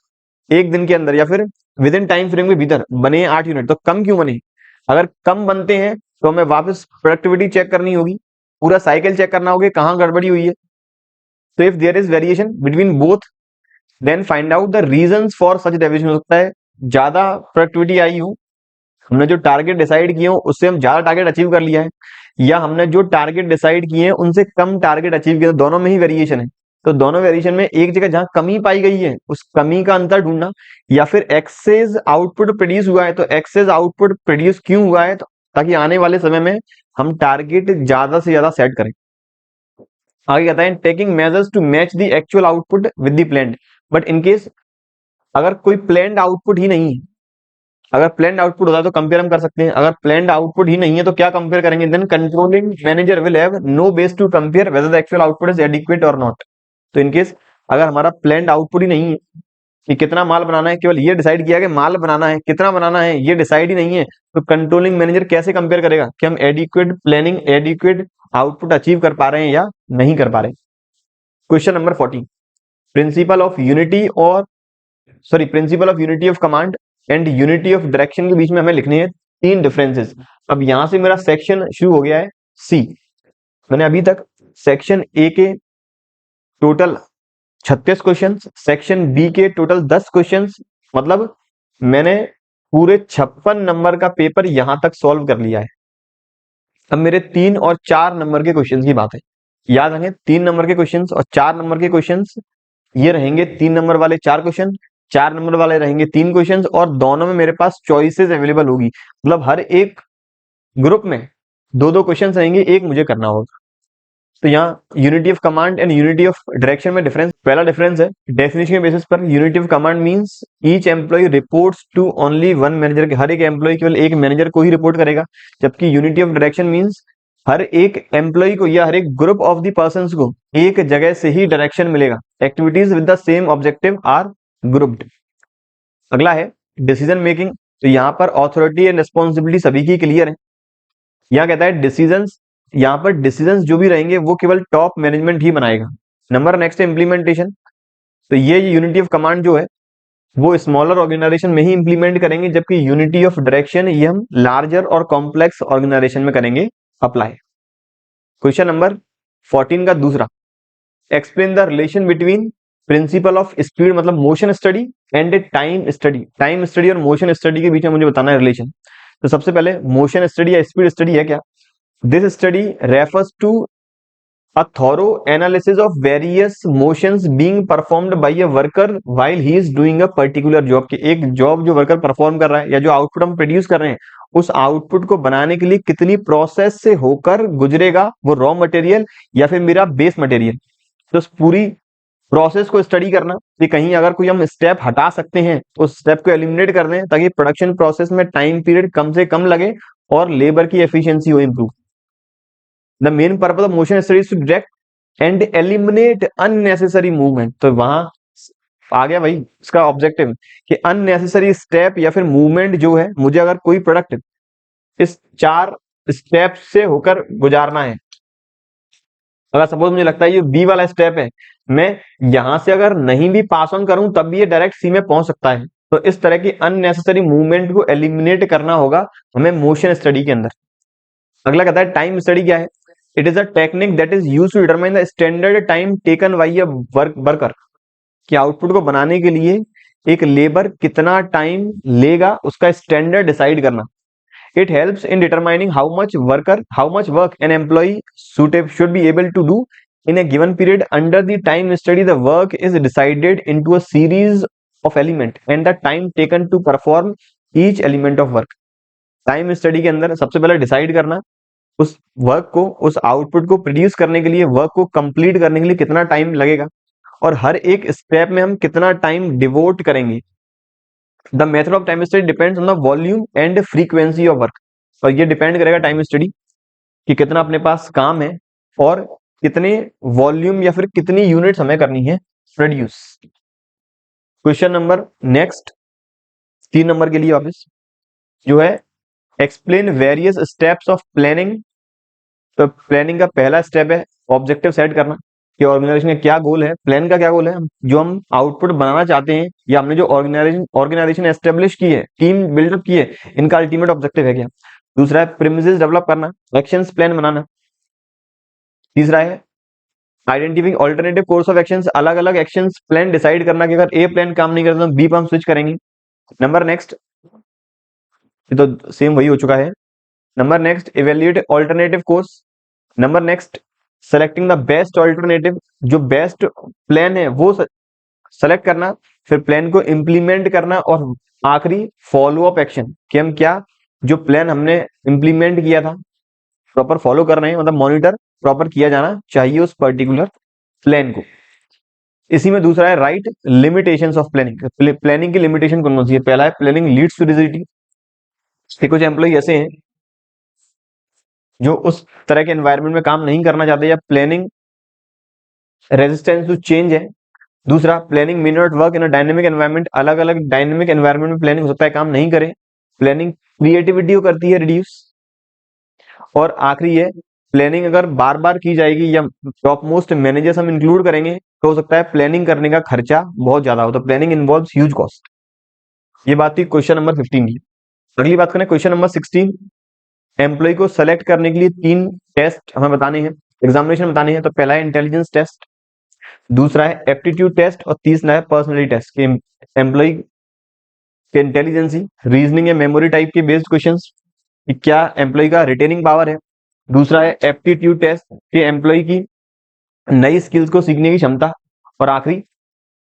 एक दिन के अंदर या फिर विद इन टाइम फ्रेम के भीतर, बने 8 यूनिट, तो कम क्यों बने। अगर कम बनते हैं तो हमें वापस प्रोडक्टिविटी चेक करनी होगी, पूरा साइकिल चेक करना होगा कहां गड़बड़ी हुई है। तो if there is variation between both then find out the reasons for such deviation. हो सकता है ज्यादा प्रोडक्टिविटी आई हो, हमने जो टारगेट डिसाइड किए हो उससे हम ज्यादा टारगेट अचीव कर लिया है, या हमने जो टारगेट डिसाइड किए हैं उनसे कम टारगेट अचीव किया, दोनों में ही वेरिएशन है। तो दोनों वेरिएशन में एक जगह जहां कमी पाई गई है उस कमी का अंतर ढूंढना, या फिर एक्सेस आउटपुट प्रोड्यूस हुआ है तो एक्सेस आउटपुट प्रोड्यूस क्यों हुआ है, ताकि आने वाले समय में हम टारगेट ज्यादा से ज्यादा सेट करें। आगे कहता है taking measures to match the actual output with the planned. But in case अगर कोई प्लान्ड आउटपुट ही नहीं है, अगर प्लान्ड आउटपुट होता है तो कंपेयर हम कर सकते हैं, अगर प्लान्ड आउटपुट ही नहीं है तो क्या कंपेयर करेंगे, then controlling manager will have no base to compare whether the actual output is adequate और नॉट। तो इनकेस अगर हमारा प्लान्ड आउटपुट ही नहीं है कि कितना माल बनाना है, केवल ये डिसाइड किया कि माल बनाना है, कितना बनाना है ये डिसाइड ही नहीं है, तो कंट्रोलिंग मैनेजर कैसे कंपेयर करेगा कि हम adequate planning, adequate output achieve कर पा रहे हैं या नहीं कर पा रहे। Question number 40 principle of unity of command and unity of direction के बीच में हमें लिखने हैं 3 डिफरेंसेस। अब यहां से मेरा सेक्शन शुरू हो गया है सी। मैंने अभी तक सेक्शन ए के टोटल 36 क्वेश्चन, सेक्शन बी के टोटल 10 क्वेश्चन, मतलब मैंने पूरे 56 नंबर का पेपर यहां तक सॉल्व कर लिया है। अब मेरे 3 और 4 नंबर के क्वेश्चंस की बात है, याद रखें 3 नंबर के क्वेश्चंस और 4 नंबर के क्वेश्चंस ये रहेंगे 3 नंबर वाले 4 क्वेश्चन, 4 नंबर वाले रहेंगे 3 क्वेश्चंस, और दोनों में मेरे पास चॉइसेस अवेलेबल होगी, मतलब हर एक ग्रुप में 2-2 क्वेश्चन रहेंगे, एक मुझे करना होगा। तो यहाँ unity of command and unity of direction में डिफरेंस, पहला डिफरेंस है डेफिनेशन के बेसिस पर unity of command means each employee reports to only one manager, के हर एक एम्प्लॉय केवल एक मैनेजर को ही रिपोर्ट करेगा। जबकि यूनिटी ऑफ डायरेक्शन मींस हर एक एम्प्लॉय को या हर एक ग्रुप ऑफ द पर्संस को एक जगह से ही डायरेक्शन मिलेगा। Activities with the same objective are grouped. अगला है डिसीजन मेकिंग। तो यहाँ पर ऑथोरिटी एंड रिस्पॉन्सिबिलिटी सभी की क्लियर है। यहाँ कहता है डिसीजंस, यहाँ पर डिसीजंस जो भी रहेंगे वो केवल टॉप मैनेजमेंट ही बनाएगा। Number next implementation. तो ये यूनिटी ऑफ कमांड जो है वो स्मॉलर ऑर्गेनाइजेशन में ही इंप्लीमेंट करेंगे, जबकि यूनिटी ऑफ डायरेक्शन ये हम लार्जर और कॉम्प्लेक्स ऑर्गेनाइजेशन में करेंगे अप्लाई। क्वेश्चन नंबर 14 का दूसरा, explain the relation between principle of speed मतलब motion study and time study. Time study और मोशन स्टडी के बीच में मुझे बताना है रिलेशन। तो सबसे पहले मोशन स्टडी या स्पीड स्टडी है क्या? This study refers to a thorough analysis of various motions being performed by a worker while he is doing a particular job। कि एक जॉब जो वर्कर परफॉर्म कर रहा है या जो आउटपुट हम प्रोड्यूस कर रहे हैं उस आउटपुट को बनाने के लिए कितनी प्रोसेस से होकर गुजरेगा वो रॉ मटेरियल या फिर मेरा बेस मटेरियल। तो उस पूरी प्रोसेस को स्टडी करना कि कहीं अगर कोई हम स्टेप हटा सकते हैं तो उस स्टेप को एलिमिनेट कर दें ताकि प्रोडक्शन प्रोसेस में टाइम पीरियड कम से कम लगे और लेबर की एफिशिएंसी हो improve. The main purpose of motion study to detect and eliminate unnecessary movement. तो वहां आ गया भाई इसका ऑब्जेक्टिव कि अननेसेसरी स्टेप या फिर मूवमेंट जो है मुझे अगर कोई प्रोडक्ट इस 4 स्टेप से होकर गुजारना है, अगर सपोज मुझे लगता है ये बी वाला स्टेप है, मैं यहां से अगर नहीं भी पास ऑन करूं तब भी ये डायरेक्ट सी में पहुंच सकता है। तो इस तरह की अननेसेसरी मूवमेंट को एलिमिनेट करना होगा हमें मोशन स्टडी के अंदर। अगला कहता है टाइम स्टडी क्या है? It is a technique that is used to determine the standard time taken by a worker. कि आउटपुट को बनाने के लिए एक लेबर कितना टाइम लेगा उसका स्टैंडर्ड डिसाइड करना। It helps in determining how much work an employee should be able to do in a given period. Under the time study the work is decided into a series of element and the time taken to perform each element of work। Time study के अंदर सबसे पहले decide करना उस work को, उस output को produce करने के लिए, वर्क को कंप्लीट करने के लिए कितना टाइम लगेगा और हर एक स्टेप में हम कितना टाइम डिवोट करेंगे। The method of time study depends on the volume and frequency of work. और ये डिपेंड करेगा टाइम स्टडी कि कितना अपने पास काम है और कितने वॉल्यूम या फिर कितनी यूनिट्स हमें करनी है produce. Question number next 3 number के लिए वापस जो है explain various steps of planning. तो प्लानिंग का पहला स्टेप है ऑब्जेक्टिव सेट करना कि ऑर्गेनाइजेशन का क्या गोल है, प्लान का क्या गोल है, जो हम आउटपुट बनाना चाहते हैं या हमने जो ऑर्गेनाइजेशन एस्टेब्लिश की है, टीम बिल्डअप की है, इनका अल्टीमेट ऑब्जेक्टिव है क्या। दूसरा है प्रीमिसेस डेवलप करना, एक्शंस प्लान बनाना। तीसरा है identifying alternative course of actions, अलग अलग एक्शंस प्लान डिसाइड करना कि अगर ए प्लान काम नहीं करता तो बी पर हम स्विच करेंगे। नंबर नेक्स्ट, ये तो सेम वही हो चुका है। Number next evaluate alternative course. Number next selecting the best alternative, जो बेस्ट प्लान है वो सेलेक्ट करना, फिर प्लान को इंप्लीमेंट करना और आखिरी फॉलो अप एक्शन कि हम क्या जो प्लान हमने इंप्लीमेंट किया था प्रॉपर फॉलो कर रहे हैं, मतलब मॉनिटर प्रॉपर किया जाना चाहिए उस पर्टिकुलर प्लान को। इसी में दूसरा है right limitations of planning. Planning की लिमिटेशन कौन सी है? पहला है प्लानिंग लीड्स टू रिजिडिटी। कुछ एम्प्लॉय ऐसे हैं जो उस तरह के एनवायरनमेंट में काम नहीं करना चाहते या प्लानिंग रेजिस्टेंस टू चेंज है। दूसरा planning may not work in a dynamic environment, अलग अलग डायनेमिक एनवायरनमेंट में प्लानिंग हो सकता है काम नहीं करे। प्लानिंग क्रिएटिविटी को करती है रिड्यूस। और आखिरी है प्लानिंग अगर बार बार की जाएगी या टॉप मोस्ट मैनेजर्स हम इंक्लूड करेंगे तो हो सकता है प्लानिंग करने का खर्चा बहुत ज्यादा हो। तो प्लानिंग इन्वॉल्व्स ह्यूज कॉस्ट। ये बात थी क्वेश्चन नंबर 15 की। अगली बात करें क्वेश्चन नंबर 16। एम्प्लॉय को सेलेक्ट करने के लिए 3 टेस्ट हमें बताने हैं, एग्जामिनेशन बताने हैं। तो पहला है इंटेलिजेंस टेस्ट, दूसरा है एप्टीट्यूड टेस्ट और तीसरा है पर्सनैलिटी टेस्ट। कि एम्प्लॉय के इंटेलिजेंसी, रीजनिंग या मेमोरी टाइप के बेस्ड क्वेश्चंस, कि क्या एम्प्लॉय का रिटेनिंग पावर है। दूसरा है एप्टीट्यूड टेस्ट कि एम्प्लॉय की नई स्किल्स को सीखने की क्षमता। और आखिरी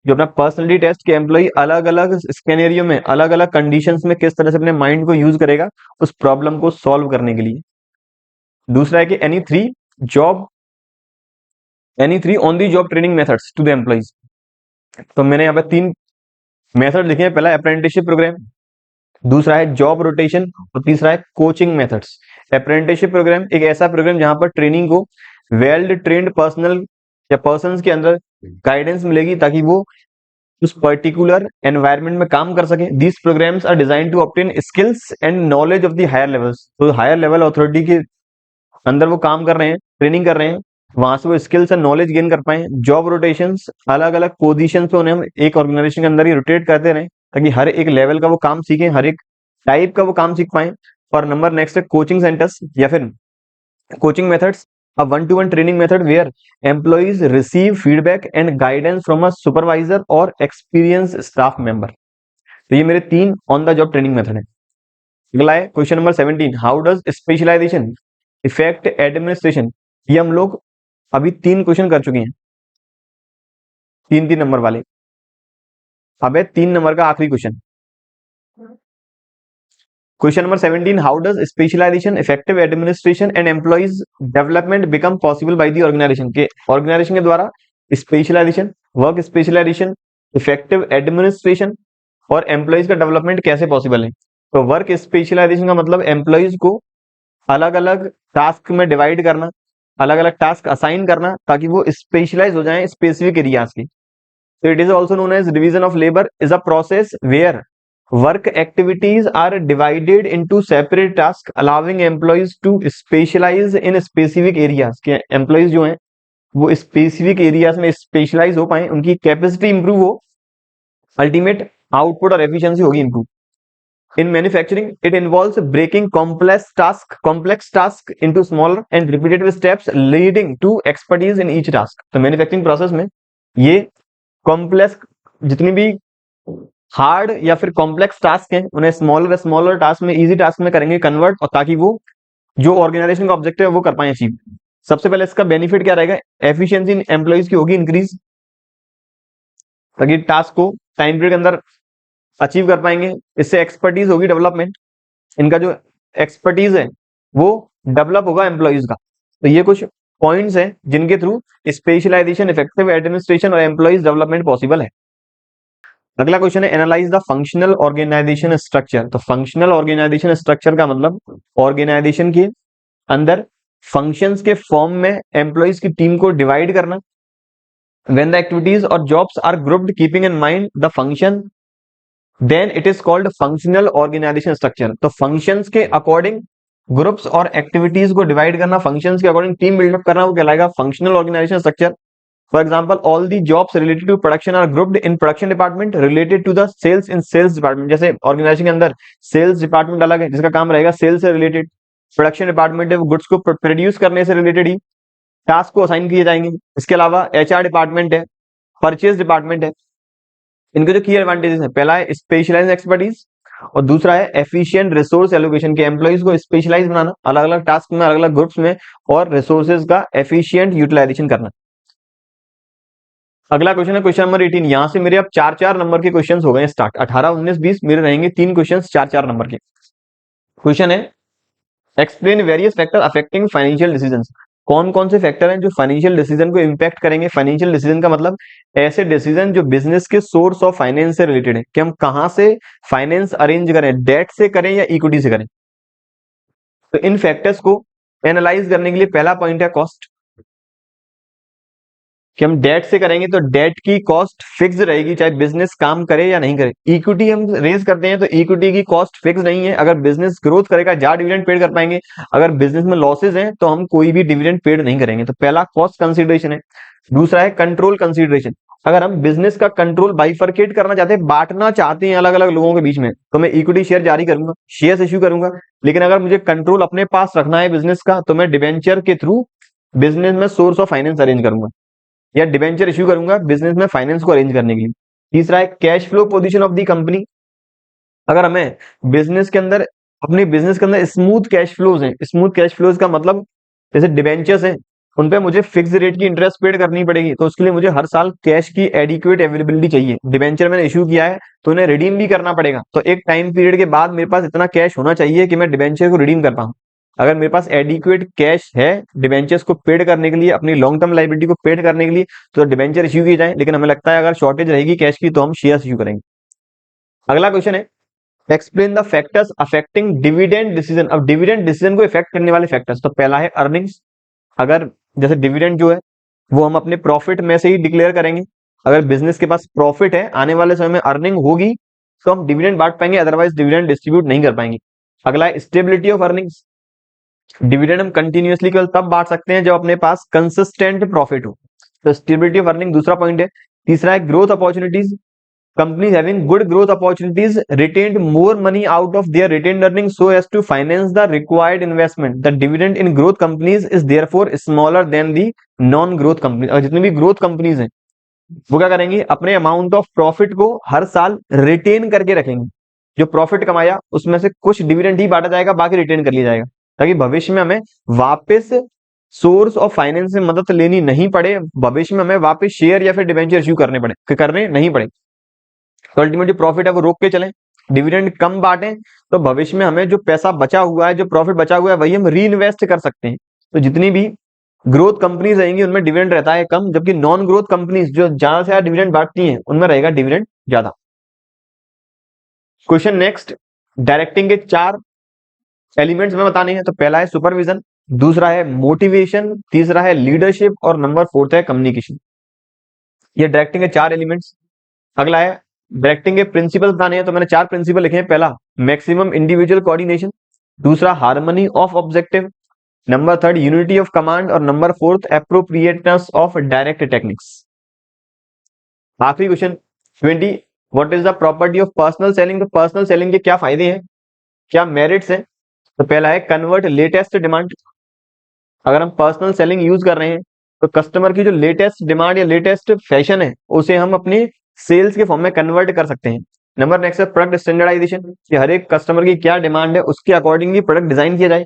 जो अपना पर्सनैलिटी टेस्ट के एम्प्लॉय अलग अलग स्केनेरियो में, अलग अलग कंडीशंस में किस तरह से अपने माइंड को यूज करेगा उस प्रॉब्लम को सॉल्व करने के लिए। दूसरा है कि any 3 job any three on the job training methods to the employees. तो मैंने यहाँ पे 3 मेथड लिखे हैं। पहला अप्रेंटिसशिप प्रोग्राम, दूसरा है जॉब रोटेशन और तीसरा है कोचिंग मेथड्स। अप्रेंटिसशिप प्रोग्राम एक ऐसा प्रोग्राम जहां पर ट्रेनिंग को वेल ट्रेन्ड पर्सनल या पर्सन्स के अंदर गाइडेंस मिलेगी ताकि वो उस पर्टिकुलर एनवायरनमेंट में काम कर सके। These programmes are design to obtain skills and knowledge of the higher levels. तो हायर लेवल अथॉरिटी के अंदर वो काम कर रहे हैं, ट्रेनिंग कर रहे हैं, वहां से वो स्किल्स एंड नॉलेज गेन कर पाए। जॉब रोटेशंस, अलग अलग पोजीशन पे उन्हें हम एक ऑर्गेनाइजेशन के अंदर ही रोटेट करते रहे ताकि हर एक लेवल का वो काम सीखें, हर एक टाइप का वो काम सीख पाए। और नंबर नेक्स्ट है कोचिंग सेंटर्स या फिर coaching methods, a one-to-one training method where employees receive feedback and guidance from a supervisor or experienced staff member। तो ये मेरे 3 on the job training method है। अगला है question number 17, how does specialisation effect administration. ये हम लोग अभी 3 क्वेश्चन कर चुके हैं, 3 नंबर वाले। अब है 3 नंबर का आखिरी question. Question number 17, how does specialisation effective administration and employees development become possible by the organisation. के ऑर्गेनाइजेशन के द्वारा specialisation, work specialisation, effective administration और एम्प्लॉइज का डेवलपमेंट कैसे पॉसिबल है। तो वर्क स्पेशलाइजेशन का मतलब एम्प्लॉइज को अलग अलग टास्क में डिवाइड करना, अलग अलग टास्क असाइन करना ताकि वो स्पेशलाइज हो जाएं स्पेसिफिक एरियाज की। So it is also known as division of labor is a process where work activities are divided into separate tasks allowing employees to specialize in specific areas। के employees जो हैं वो specific areas में specialize हो पाए, उनकी capacity improve हो, ultimate output और efficiency होगी improve। In manufacturing, it involves breaking complex task into smaller and repetitive steps leading to expertise in each task। तो मैन्युफैक्चरिंग प्रोसेस में ये कॉम्प्लेक्स जितनी भी हार्ड या फिर कॉम्प्लेक्स टास्क हैं उन्हें स्मॉलर टास्क में, इजी टास्क में करेंगे कन्वर्ट, और ताकि वो जो ऑर्गेनाइजेशन का ऑब्जेक्टिव है वो कर पाए अचीव। सबसे पहले इसका बेनिफिट क्या रहेगा, एफिशिएंसी इन एम्प्लॉइज की होगी इंक्रीज, ताकि टास्क को टाइम पीरियड के अंदर अचीव कर पाएंगे। इससे एक्सपर्टीज होगी डेवलपमेंट, इनका जो एक्सपर्टीज है वो डेवलप होगा एम्प्लॉइज का। तो ये कुछ पॉइंट्स हैं जिनके थ्रू स्पेशलाइजेशन, इफेक्टिव एडमिनिस्ट्रेशन और एम्प्लॉइज डेवलपमेंट पॉसिबल है। अगला क्वेश्चन है analyse the functional organisation structure. तो फंक्शनल ऑर्गेनाइजेशन स्ट्रक्चर का मतलब ऑर्गेनाइजेशन के अंदर फंक्शंस के फॉर्म में एम्प्लॉइज की टीम को डिवाइड करना। व्हेन द एक्टिविटीज और jobs are grouped keeping in mind the function, then it is called functional organisation structure. तो फंक्शंस के अकॉर्डिंग ग्रुप्स और एक्टिविटीज को डिवाइड करना, फंक्शंस के अकॉर्डिंग टीम बिल्डअप करना, वो कहलाएगा functional organisation structure. For example, all the jobs related to production are grouped in production department related to the sales in sales department। जैसे organisation के अंदर सेल्स डिपार्टमेंट अलग है जिसका काम रहेगा सेल्स से रिलेटेड, प्रोडक्शन डिपार्टमेंट है वो गुड्स को प्रोड्यूस करने से रिलेटेड ही टास्क को असाइन किए जाएंगे। इसके अलावा एचआर डिपार्टमेंट है, परचेज डिपार्टमेंट है। इनके जो की एडवांटेजेस है, पहला है स्पेशलाइज्ड एक्सपर्टीज और दूसरा है एफिशिएंट रिसोर्स एलोकेशन के एम्प्लॉइज को स्पेशलाइज बनाना अलग अलग टास्क में, अलग अलग ग्रुप्स में, और रिसोर्सेज का एफिशिएंट यूटिलाइजेशन करना। अगला क्वेश्चन है क्वेश्चन नंबर 18। यहां से मेरे अब 4-4 नंबर के क्वेश्चंस हो गए स्टार्ट, 18, 19, 20 मेरे रहेंगे 3 क्वेश्चंस 4-4 नंबर के। क्वेश्चन है explain various factor affecting financial decisions. कौन कौन से फैक्टर हैं जो फाइनेंशियल डिसीजन को इंपैक्ट करेंगे। फाइनेंशियल डिसीजन का मतलब ऐसे डिसीजन जो बिजनेस के सोर्स ऑफ फाइनेंस से रिलेटेड है, कि हम कहां से फाइनेंस अरेंज करें, डेट से करें या इक्विटी से करें। तो इन फैक्टर्स को एनालाइज करने के लिए पहला पॉइंट है कॉस्ट, कि हम डेट से करेंगे तो डेट की कॉस्ट फिक्स रहेगी चाहे बिजनेस काम करे या नहीं करे। इक्विटी हम रेज करते हैं तो इक्विटी की कॉस्ट फिक्स नहीं है, अगर बिजनेस ग्रोथ करेगा ज्यादा डिविडेंड पेड कर पाएंगे, अगर बिजनेस में लॉसेज हैं तो हम कोई भी डिविडेंड पेड नहीं करेंगे। तो पहला कॉस्ट कंसिडरेशन है। दूसरा है कंट्रोल कंसिडरेशन, अगर हम बिजनेस का कंट्रोल बाइफरकेट करना चाहते हैं, बांटना चाहते हैं अलग अलग लोगों के बीच में, तो मैं इक्विटी शेयर जारी करूंगा, शेयर इश्यू करूंगा। लेकिन अगर मुझे कंट्रोल अपने पास रखना है बिजनेस का, तो मैं डिवेंचर के थ्रू बिजनेस में सोर्स ऑफ फाइनेंस अरेंज करूंगा या डिवेंचर इश्यू करूंगा बिजनेस में फाइनेंस को अरेंज करने के लिए। तीसरा है cash flow position of the company, अगर हमें बिजनेस के अंदर, अपने बिजनेस के अंदर स्मूथ कैश फ्लोज हैं, स्मूथ कैश फ्लोज का मतलब जैसे डिवेंचर्स हैं उन पे मुझे फिक्स रेट की इंटरेस्ट पेड करनी पड़ेगी, तो उसके लिए मुझे हर साल कैश की एडिक्वेट अवेलेबिलिटी चाहिए। डिवेंचर मैंने इश्यू किया है तो उन्हें रिडीम भी करना पड़ेगा, तो एक टाइम पीरियड के बाद मेरे पास इतना कैश होना चाहिए कि मैं डिवेंचर को रिडीम कर पाऊं। अगर मेरे पास एडिक्वेट कैश है डिबेंचर्स को पेड करने के लिए, अपनी लॉन्ग टर्म लाइबिलिटी को पेड करने के लिए, तो डिबेंचर इश्यू की जाए, लेकिन हमें लगता है अगर शॉर्टेज रहेगी कैश की तो हम शेयर इश्यू करेंगे। अगला क्वेश्चन है explain the factors affecting dividend decision. अब डिविडेंड डिसीजन को इफेक्ट करने वाले फैक्टर्स, तो पहला है अर्निंग्स। अगर जैसे डिविडेंड जो है वो हम अपने प्रॉफिट में से ही डिक्लेयर करेंगे, अगर बिजनेस के पास प्रॉफिट है, आने वाले समय में अर्निंग होगी तो हम डिविडेंड बांट पाएंगे, अदरवाइज डिविडेंड डिस्ट्रीब्यूट नहीं कर पाएंगे। अगला है स्टेबिलिटी ऑफ अर्निंग्स। डिविडेंड हम कंटिन्यूअसली केवल तब बांट सकते हैं जब अपने पास कंसिस्टेंट प्रॉफिट हो, तो स्टेबिलिटी ऑफ अर्निंग दूसरा पॉइंट है। तीसरा है growth opportunities. Companies having good growth opportunities retained more money out of their retained earnings so as to finance the required investment. The dividend in growth companies is therefore smaller than the non-growth companies. और जितनी भी growth companies हैं वो क्या करेंगी, अपने amount of profit को हर साल रिटेन करके रखेंगे। जो प्रॉफिट कमाया उसमें से कुछ डिविडेंड ही बांटा जाएगा, बाकी रिटेन कर लिया जाएगा, ताकि भविष्य में हमें वापस सोर्स ऑफ फाइनेंस से मदद लेनी नहीं पड़े, भविष्य में हमें वापस शेयर या फिर डिवेंचर इश्यू करने नहीं पड़े। तो अल्टीमेटली प्रॉफिट है वो रोक के चलें, डिविडेंड कम बांटें, तो भविष्य में हमें जो पैसा बचा हुआ है, जो प्रॉफिट बचा हुआ है, वही हम री इन्वेस्ट कर सकते हैं। तो जितनी भी ग्रोथ कंपनीज रहेंगी उनमें डिविडेंड रहता है कम, जबकि नॉन ग्रोथ कंपनीज जो ज्यादा से ज्यादा डिविडेंड बांटती हैं उनमें रहेगा डिविडेंड ज्यादा। क्वेश्चन नेक्स्ट, डायरेक्टिंग के 4 एलिमेंट्स में बताने हैं। तो पहला है सुपरविजन, दूसरा है मोटिवेशन, तीसरा है लीडरशिप और नंबर 4 है कम्युनिकेशन। ये डायरेक्टिंग के 4 एलिमेंट्स। अगला है डायरेक्टिंग के प्रिंसिपल बताने हैं, तो मैंने 4 प्रिंसिपल लिखे हैं। पहला मैक्सिमम इंडिविजुअल कोऑर्डिनेशन, दूसरा harmony of objective, number 3 unity of command और number 4 appropriateness of direct techniques. आखिरी question 20, what is the property of personal selling. तो पर्सनल सेलिंग के क्या फायदे हैं, क्या मेरिट्स हैं। तो पहला है कन्वर्ट लेटेस्ट डिमांड। अगर हम पर्सनल सेलिंग यूज कर रहे हैं तो कस्टमर की जो लेटेस्ट डिमांड या लेटेस्ट फैशन है उसे हम अपने सेल्स के फॉर्म में कन्वर्ट कर सकते हैं। नंबर नेक्स्ट है प्रोडक्ट स्टैंडर्डाइजेशन, कि हर एक कस्टमर की क्या डिमांड है उसके अकॉर्डिंगली प्रोडक्ट डिजाइन किया जाए।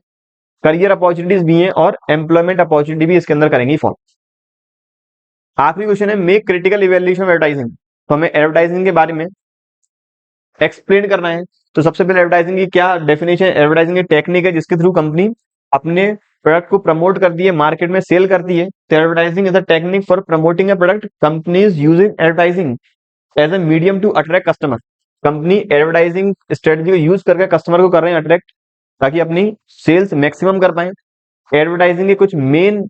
करियर अपॉर्चुनिटीज भी हैं और एम्प्लॉयमेंट अपॉर्चुनिटी भी इसके अंदर करेंगे फॉर्म। आखिरी क्वेश्चन है make critical evaluation of advertising. तो हमें एडवर्टाइजिंग के बारे में एक्सप्लेन करना है। तो सबसे पहले एडवर्टाइजिंग की क्या डेफिनेशन, एडवर्टाइजिंग की टेक्निक है जिसके थ्रू कंपनी अपने प्रोडक्ट को प्रमोट करती है, मार्केट में सेल करती है। तो advertising is a technique for promoting a product. Companies using advertising as a medium to attract customer. Company advertising strategy को यूज करके कस्टमर को कर रहे हैं अट्रैक्ट, ताकि अपनी सेल्स मैक्सिमम कर पाए। एडवर्टाइजिंग के कुछ मेन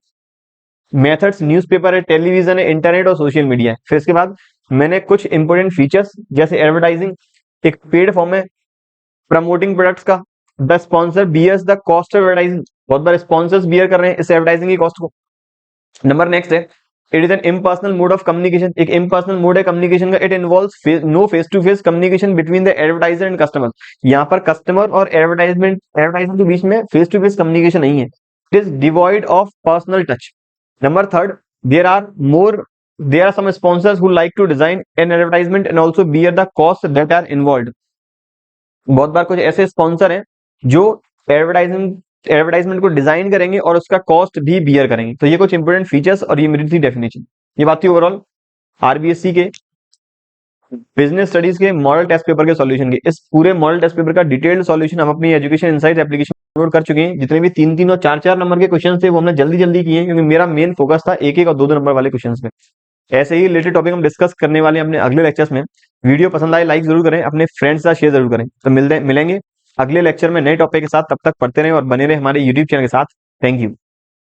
मेथड्स न्यूज़पेपर है, टेलीविजन है, इंटरनेट और सोशल मीडिया है। फिर इसके बाद मैंने कुछ इंपोर्टेंट फीचर्स, जैसे एडवर्टाइजिंग एक पेड फॉर्म है प्रमोटिंग प्रोडक्ट्स का। The sponsor bears the cost of advertising, बहुत बार स्पॉन्सर्स बियर कर रहे हैं इस एडवर्टाइजिंग की कॉस्ट को। नंबर नेक्स्ट है it is an impersonal mode of communication, एक इम्पर्सनल मोड है कम्युनिकेशन का। It involves no face to face communication between the advertiser and customer. यहाँ पर कस्टमर और एडवर्टाइजर के बीच में फेस टू फेस कम्युनिकेशन नहीं है। It is devoid of personal touch. Number 3 there are some sponsors who like to design an advertisement and also bear the costs that are involved। बहुत बार कुछ ऐसे sponsor हैं जो एडवर्टाइजमेंट को design करेंगे और उसका कॉस्ट भी बियर करेंगे। तो ये कुछ इंपोर्टेंट फीचर्स और ये मेरी थी डेफिनेशन। ये बात थी ओवरऑल आरबीएससी के बिजनेस स्टडीज के मॉडल टेस्ट पेपर के सॉल्यूशन की। इस पूरे मॉडल टेस्ट पेपर का डिटेल्ड सॉल्यूशन हम अपनी एजुकेशन इनसाइट्स एप्लीकेशन अपलोड कर चुके हैं। जितने भी 3-3 और 4-4 नंबर के क्वेश्चन थे वो हमने जल्दी जल्दी किए, क्योंकि मेरा मेन फोकस था 1-1 और 2-2 नंबर वाले क्वेश्चन में। ऐसे ही रिलेटेड टॉपिक हम डिस्कस करने वाले हैं अपने अगले लेक्चर्स में। वीडियो पसंद आए लाइक जरूर करें, अपने फ्रेंड्स के साथ शेयर जरूर करें। तो मिलेंगे अगले लेक्चर में नए टॉपिक के साथ, तब तक पढ़ते रहें और बने रहे हमारे यूट्यूब चैनल के साथ। Thank you.